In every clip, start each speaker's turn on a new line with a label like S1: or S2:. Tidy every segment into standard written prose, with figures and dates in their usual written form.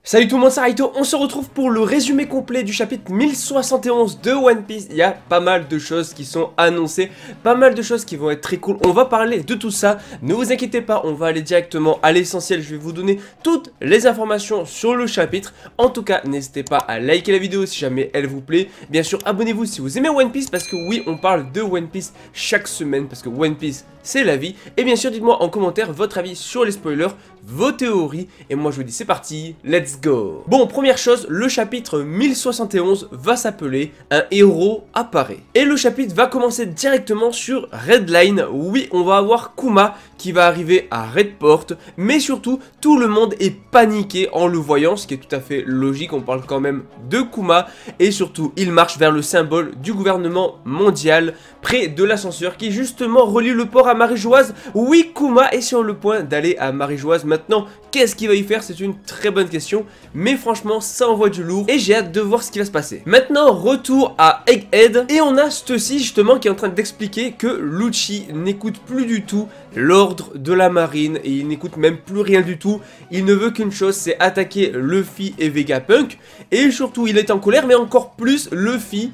S1: Salut tout le monde, c'est Raito, on se retrouve pour le résumé complet du chapitre 1071 de One Piece. Il y a pas mal de choses qui sont annoncées, pas mal de choses qui vont être très cool. On va parler de tout ça, ne vous inquiétez pas, on va aller directement à l'essentiel. Je vais vous donner toutes les informations sur le chapitre. En tout cas, n'hésitez pas à liker la vidéo si jamais elle vous plaît. Bien sûr, abonnez-vous si vous aimez One Piece, parce que oui, on parle de One Piece chaque semaine, parce que One Piece, c'est la vie. Et bien sûr, dites-moi en commentaire votre avis sur les spoilers, vos théories. Et moi, je vous dis, c'est parti, let's go. Bon, première chose, le chapitre 1071 va s'appeler Un héros apparaît. Et le chapitre va commencer directement sur Red Line. Oui, on va avoir Kuma qui va arriver à Redport. Mais surtout, tout le monde est paniqué en le voyant, ce qui est tout à fait logique. On parle quand même de Kuma. Et surtout, il marche vers le symbole du gouvernement mondial, près de l'ascenseur qui justement relie le port à Marie-Joise. Oui, Kuma est sur le point d'aller à Marie-Joise. Maintenant, qu'est-ce qu'il va y faire? C'est une très bonne question. Mais franchement, ça envoie du lourd et j'ai hâte de voir ce qui va se passer. Maintenant, retour à Egghead. Et on a Stussy justement qui est en train d'expliquer que Lucci n'écoute plus du tout l'ordre de la marine. Et il n'écoute même plus rien du tout. Il ne veut qu'une chose, c'est attaquer Luffy et Vegapunk. Et surtout, il est en colère, mais encore plus, Lucci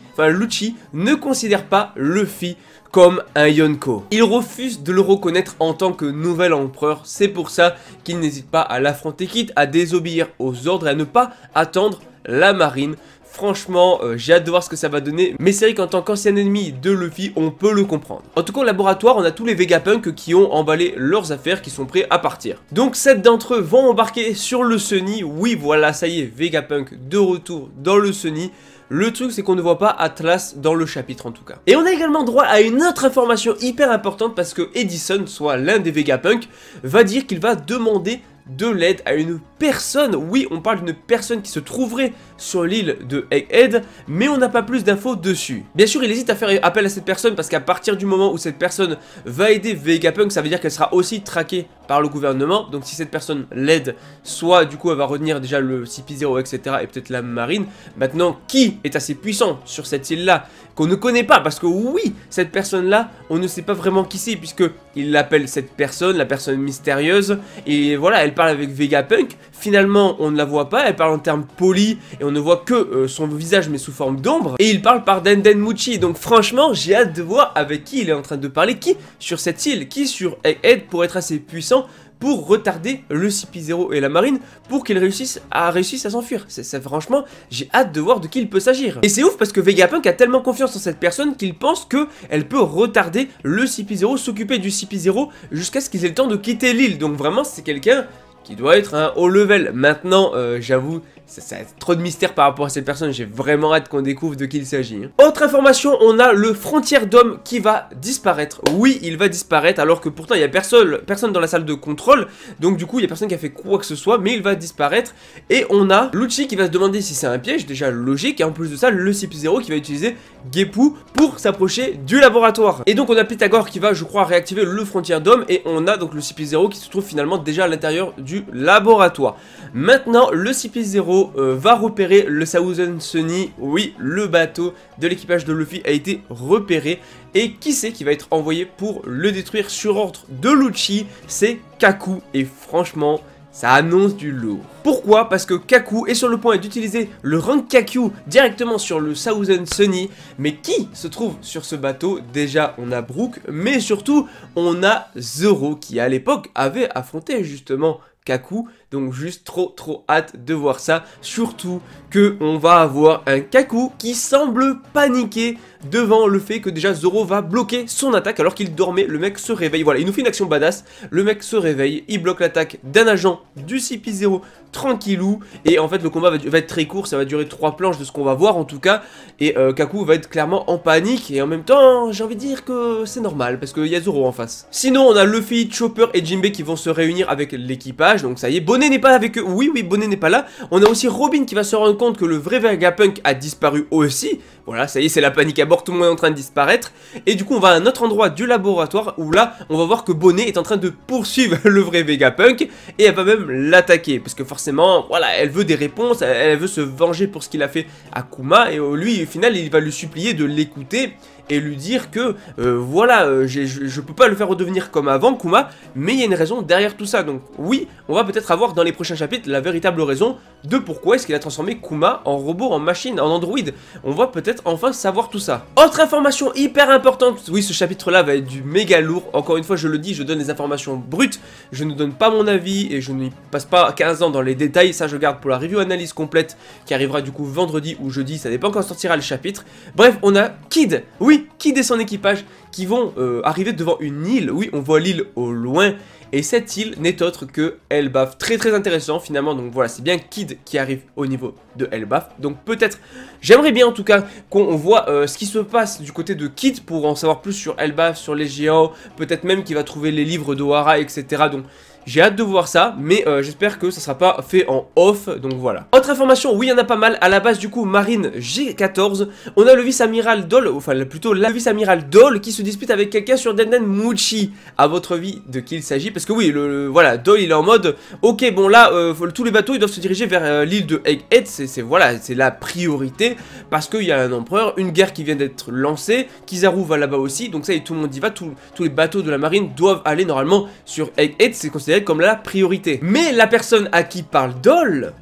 S1: ne considère pas Luffy comme un Yonko. Il refuse de le reconnaître en tant que nouvel empereur. C'est pour ça qu'il n'hésite pas à l'affronter, quitte à désobéir aux ordres et à ne pas attendre la marine. Franchement, j'ai hâte de voir ce que ça va donner. Mais c'est vrai qu'en tant qu'ancien ennemi de Luffy, on peut le comprendre. En tout cas, au laboratoire, on a tous les Vegapunk qui ont emballé leurs affaires, qui sont prêts à partir. Donc 7 d'entre eux vont embarquer sur le Sunny. Oui, voilà, ça y est, Vegapunk de retour dans le Sunny. Le truc, c'est qu'on ne voit pas Atlas dans le chapitre en tout cas. Et on a également droit à une autre information hyper importante, parce que Edison, soit l'un des Vegapunk, va dire qu'il va demander de l'aide à une personne. Oui, on parle d'une personne qui se trouverait sur l'île de Egghead, mais on n'a pas plus d'infos dessus. Bien sûr, il hésite à faire appel à cette personne parce qu'à partir du moment où cette personne va aider Vegapunk, ça veut dire qu'elle sera aussi traquée par le gouvernement. Donc si cette personne l'aide, soit du coup elle va retenir déjà le CP0, etc. et peut-être la marine. Maintenant, qui est assez puissant sur cette île-là qu'on ne connaît pas? Parce que oui, cette personne-là, on ne sait pas vraiment qui c'est, puisque il l'appelle cette personne, la personne mystérieuse. Et voilà, elle parle avec Vegapunk. Finalement, on ne la voit pas, elle parle en termes polis et on ne voit que son visage mais sous forme d'ombre. Et il parle par Denden Mushi. Donc franchement, j'ai hâte de voir avec qui il est en train de parler, qui sur cette île, qui sur Egghead pour être assez puissant pour retarder le CP0 et la marine pour qu'ils réussissent à s'enfuir. Franchement, j'ai hâte de voir de qui il peut s'agir. Et c'est ouf parce que Vegapunk a tellement confiance en cette personne qu'il pense qu'elle peut retarder le CP0, s'occuper du CP0 jusqu'à ce qu'ils aient le temps de quitter l'île. Donc vraiment, c'est quelqu'un qui doit être un haut level. Maintenant, j'avoue, ça a trop de mystère par rapport à cette personne. J'ai vraiment hâte qu'on découvre de qui il s'agit. Autre information, on a le frontière d'homme qui va disparaître. Oui, il va disparaître alors que pourtant il n'y a personne dans la salle de contrôle. Donc du coup, il n'y a personne qui a fait quoi que ce soit, mais il va disparaître. Et on a Lucci qui va se demander si c'est un piège, déjà logique. Et en plus de ça, le CP0 qui va utiliser Gepu pour s'approcher du laboratoire. Et donc on a Pythagore qui va, je crois, réactiver le frontière d'homme. Et on a donc le CP0 qui se trouve finalement déjà à l'intérieur du laboratoire. Maintenant, le CP0 va repérer le Thousand Sunny. Oui, le bateau de l'équipage de Luffy a été repéré. Et qui c'est qui va être envoyé pour le détruire sur ordre de Lucci? C'est Kaku. Et franchement, ça annonce du lourd. Pourquoi? Parce que Kaku est sur le point d'utiliser le Rankakyu directement sur le Thousand Sunny. Mais qui se trouve sur ce bateau? Déjà, on a Brook, mais surtout, on a Zoro qui à l'époque avait affronté justement Kaku. Donc juste trop hâte de voir ça. Surtout que on va avoir un Kaku qui semble paniquer devant le fait que déjà Zoro va bloquer son attaque alors qu'il dormait. Le mec se réveille, voilà, il nous fait une action badass. Le mec se réveille, il bloque l'attaque d'un agent du CP0 tranquillou. Et en fait le combat va être très court, ça va durer 3 planches de ce qu'on va voir en tout cas. Et Kaku va être clairement en panique. Et en même temps, j'ai envie de dire que c'est normal parce qu'il y a Zoro en face. Sinon on a Luffy, Chopper et Jinbei qui vont se réunir avec l'équipage. Donc ça y est, Bonnet n'est pas avec eux. Oui, Bonnet n'est pas là. On a aussi Robin qui va se rendre compte que le vrai Vegapunk a disparu aussi. voilà, ça y est, c'est la panique à bord, tout le monde est en train de disparaître. Et du coup, on va à un autre endroit du laboratoire où là, on va voir que Bonnet est en train de poursuivre le vrai Vegapunk et elle va même l'attaquer. Parce que forcément, voilà, elle veut des réponses, elle veut se venger pour ce qu'il a fait à Kuma. Et lui, au final, il va lui supplier de l'écouter et lui dire que, voilà, je peux pas le faire redevenir comme avant, Kuma, mais il y a une raison derrière tout ça. Donc oui, on va peut-être avoir dans les prochains chapitres la véritable raison de pourquoi est-ce qu'il a transformé Kuma en robot, en machine, en androïde. On va peut-être enfin savoir tout ça. Autre information hyper importante, oui, ce chapitre-là va être du méga lourd. Encore une fois, je le dis, je donne des informations brutes, je ne donne pas mon avis et je n'y passe pas 15 ans dans les détails. Ça, je garde pour la review analyse complète qui arrivera du coup vendredi ou jeudi, ça dépend quand sortira le chapitre. Bref, on a Kid, oui, Kid et son équipage qui vont arriver devant une île. Oui, on voit l'île au loin. Et cette île n'est autre que Elbaf. Très très intéressant finalement. Donc voilà, c'est bien Kid qui arrive au niveau de Elbaf. Donc peut-être, j'aimerais bien en tout cas qu'on voit ce qui se passe du côté de Kid pour en savoir plus sur Elbaf, sur les géants. Peut-être même qu'il va trouver les livres d'Ohara, etc. Donc j'ai hâte de voir ça, mais j'espère que ça sera pas fait en off, donc voilà. Autre information, oui, il y en a pas mal. À la base, du coup, Marine G14, on a le vice-amiral Dol, enfin plutôt la vice-amiral Dol qui se dispute avec quelqu'un sur Denden Muchi. À votre avis, de qui il s'agit? Parce que oui, voilà, Dol, il est en mode, ok, bon là, tous les bateaux, ils doivent se diriger vers l'île de Egghead, voilà, c'est la priorité, parce qu'il y a un empereur, une guerre qui vient d'être lancée, Kizaru va là-bas aussi, donc ça, et tout le monde y va, tous les bateaux de la marine doivent aller normalement sur Egghead, c'est considéré comme la priorité. Mais la personne à qui parle Dol,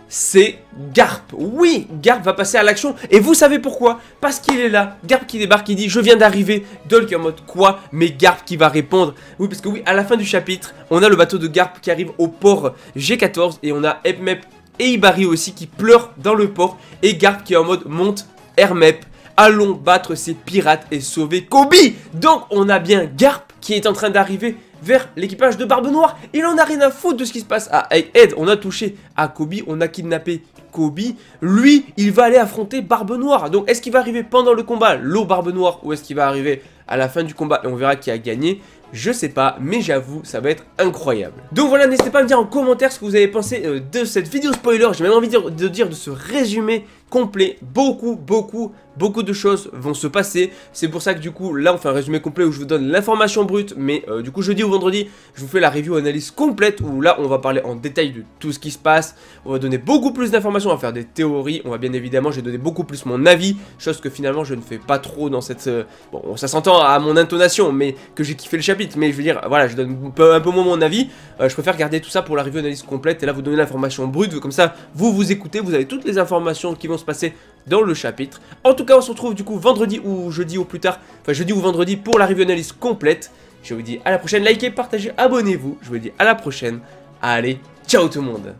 S1: c'est Garp. Oui, Garp va passer à l'action. Et vous savez pourquoi? Parce qu'il est là. Garp qui débarque, qui dit je viens d'arriver. Dol qui est en mode quoi? Mais Garp qui va répondre. Oui, parce que oui, à la fin du chapitre, on a le bateau de Garp qui arrive au port G14. Et on a Hermep et Ibari aussi qui pleurent dans le port. Et Garp qui est en mode monte Hermep. Allons battre ces pirates et sauver Kobe. Donc on a bien Garp qui est en train d'arriver vers l'équipage de Barbe Noire. Il en a rien à foutre de ce qui se passe à Egghead. On a touché à Kobe, on a kidnappé Kobe. Lui, il va aller affronter Barbe Noire. Donc est-ce qu'il va arriver pendant le combat, l'eau Barbe Noire, ou est-ce qu'il va arriver à la fin du combat et on verra qui a gagné? Je sais pas, mais j'avoue, ça va être incroyable. Donc voilà, n'hésitez pas à me dire en commentaire ce que vous avez pensé de cette vidéo spoiler. J'ai même envie de dire de ce résumé complet. Beaucoup de choses vont se passer. C'est pour ça que du coup, là, on fait un résumé complet où je vous donne l'information brute. Mais du coup, jeudi ou vendredi, je vous fais la review analyse complète où là, on va parler en détail de tout ce qui se passe. On va donner beaucoup plus d'informations, on va faire des théories. On va bien évidemment, j'ai donné beaucoup plus mon avis. Chose que finalement, je ne fais pas trop dans cette... bon, ça s'entend à mon intonation, mais que j'ai kiffé le chapitre. Mais je veux dire, voilà, je donne un peu moins mon avis. Je préfère garder tout ça pour la review analyse complète. Et là, vous donner l'information brute. Comme ça, vous écoutez, vous avez toutes les informations qui vont se passer dans le chapitre. En tout cas, on se retrouve du coup vendredi ou jeudi au plus tard, enfin jeudi ou vendredi pour la review analyse complète. Je vous dis à la prochaine, likez, partagez, abonnez-vous. Je vous dis à la prochaine. Allez, ciao tout le monde.